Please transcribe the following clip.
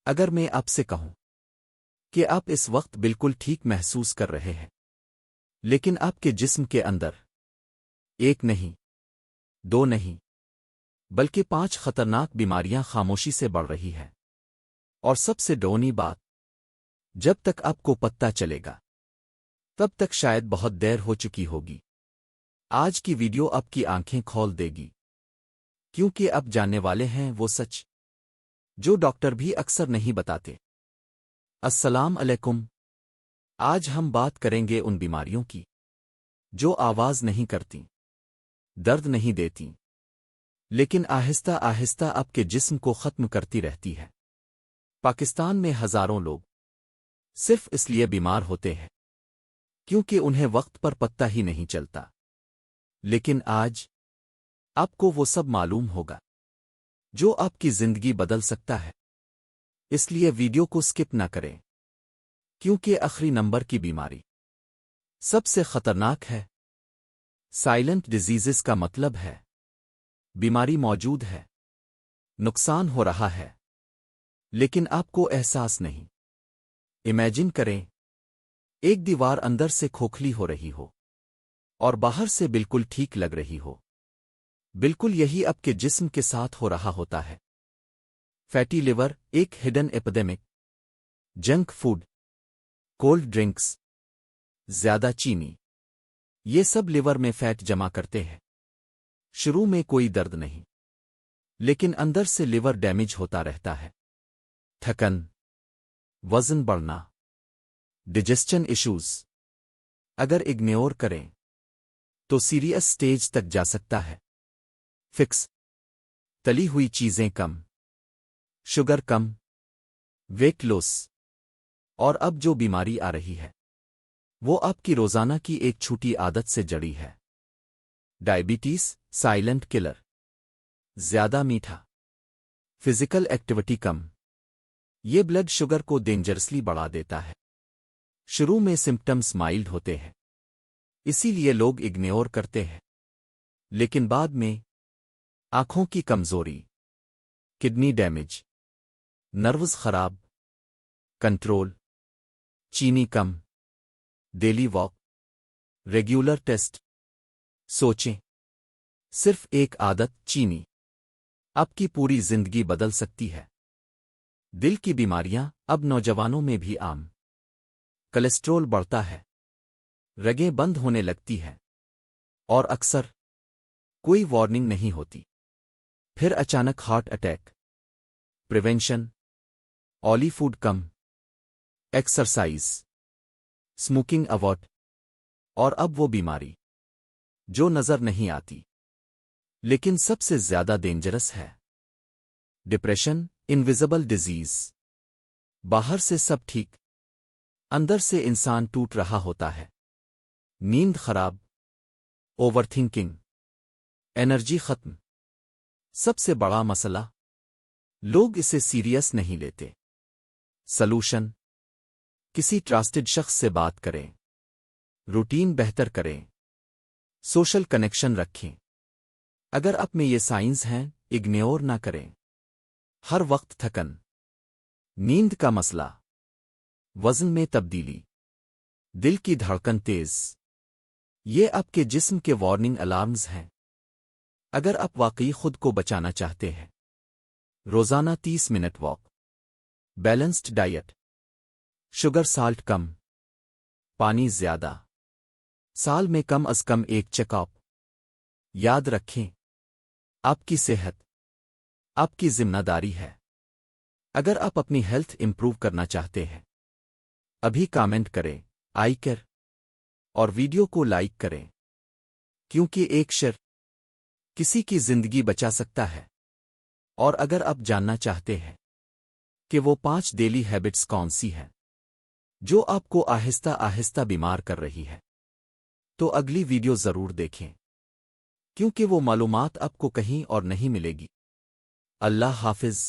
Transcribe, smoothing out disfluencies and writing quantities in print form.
اگر میں آپ سے کہوں کہ آپ اس وقت بالکل ٹھیک محسوس کر رہے ہیں لیکن آپ کے جسم کے اندر ایک نہیں، دو نہیں، بلکہ 5 خطرناک بیماریاں خاموشی سے بڑھ رہی ہیں، اور سب سے ڈرونی بات، جب تک آپ کو پتہ چلے گا تب تک شاید بہت دیر ہو چکی ہوگی۔ آج کی ویڈیو آپ کی آنکھیں کھول دے گی، کیونکہ آپ جاننے والے ہیں وہ سچ جو ڈاکٹر بھی اکثر نہیں بتاتے۔ السلام علیکم۔ آج ہم بات کریں گے ان بیماریوں کی جو آواز نہیں کرتیں، درد نہیں دیتیں، لیکن آہستہ آہستہ آپ کے جسم کو ختم کرتی رہتی ہے۔ پاکستان میں ہزاروں لوگ صرف اس لیے بیمار ہوتے ہیں کیونکہ انہیں وقت پر پتہ ہی نہیں چلتا، لیکن آج آپ کو وہ سب معلوم ہوگا جو آپ کی زندگی بدل سکتا ہے۔ اس لیے ویڈیو کو سکپ نہ کریں، کیونکہ آخری نمبر کی بیماری سب سے خطرناک ہے۔ سائلنٹ ڈیزیزز کا مطلب ہے بیماری موجود ہے، نقصان ہو رہا ہے، لیکن آپ کو احساس نہیں۔ امیجن کریں ایک دیوار اندر سے کھوکھلی ہو رہی ہو اور باہر سے بالکل ٹھیک لگ رہی ہو۔ بالکل یہی آپ کے جسم کے ساتھ ہو رہا ہوتا ہے۔ فیٹی لیور ایک hidden epidemic. Junk food, cold drinks, زیادہ چینی، یہ سب لیور میں فیٹ جمع کرتے ہیں۔ شروع میں کوئی درد نہیں، لیکن اندر سے لیور ڈیمیج ہوتا رہتا ہے۔ تھکن، وزن بڑھنا، ڈائجسشن ایشوز، اگر اگنور کریں تو سیریس سٹیج تک جا سکتا ہے۔ فکس، تلی ہوئی چیزیں کم، شوگر کم، ویٹ لوس، اور اب جو بیماری آ رہی ہے وہ آپ کی روزانہ کی ایک چھوٹی عادت سے جڑی ہے۔ Diabetes silent colour. زیادہ میٹھا، فزیکل ایکٹیویٹی کم، یہ بلڈ شوگر کو ڈینجرسلی بڑھا دیتا ہے۔ شروع میں سمپٹمز مائلڈ ہوتے ہیں، اسی لیے لوگ اگنور کرتے ہیں، لیکن بعد میں آنکھوں کی کمزوری، کڈنی ڈیمیج، نروز خراب، کنٹرول، چینی کم، ڈیلی واک، ریگولر ٹیسٹ۔ سوچیں، صرف ایک عادت چینی آپ کی پوری زندگی بدل سکتی ہے۔ دل کی بیماریاں اب نوجوانوں میں بھی عام۔ کولیسٹرول بڑھتا ہے، رگیں بند ہونے لگتی ہیں، اور اکثر کوئی وارننگ نہیں ہوتی، پھر اچانک ہارٹ اٹیک۔ پریونشن، آئلی فوڈ کم، ایکسرسائز، اسموکنگ اوائڈ، اور اب وہ بیماری جو نظر نہیں آتی لیکن سب سے زیادہ ڈینجرس ہے، ڈپریشن انویزیبل ڈیزیز۔ باہر سے سب ٹھیک، اندر سے انسان ٹوٹ رہا ہوتا ہے۔ نیند خراب، اوور تھنکنگ، انرجی ختم۔ سب سے بڑا مسئلہ، لوگ اسے سیریس نہیں لیتے۔ سلوشن، کسی ٹرسٹڈ شخص سے بات کریں، روٹین بہتر کریں، سوشل کنیکشن رکھیں۔ اگر آپ میں یہ سائنز ہیں، اگنور نہ کریں۔ ہر وقت تھکن، نیند کا مسئلہ، وزن میں تبدیلی، دل کی دھڑکن تیز، یہ آپ کے جسم کے وارننگ الارمز ہیں۔ اگر آپ واقعی خود کو بچانا چاہتے ہیں، روزانہ 30 minute walk, balanced diet, sugar salt کم، پانی زیادہ، سال میں کم از کم ایک چیک اپ۔ یاد رکھیں، آپ کی صحت آپ کی ذمہ داری ہے۔ اگر آپ اپنی ہیلتھ امپروو کرنا چاہتے ہیں، ابھی کامنٹ کریں آئی کیئر اور ویڈیو کو لائک کریں، کیونکہ ایک شیئر کسی کی زندگی بچا سکتا ہے۔ اور اگر آپ جاننا چاہتے ہیں کہ وہ 5 ڈیلی ہیبٹس کون سی ہیں جو آپ کو آہستہ آہستہ بیمار کر رہی ہے، تو اگلی ویڈیو ضرور دیکھیں، کیونکہ وہ معلومات آپ کو کہیں اور نہیں ملے گی۔ اللہ حافظ۔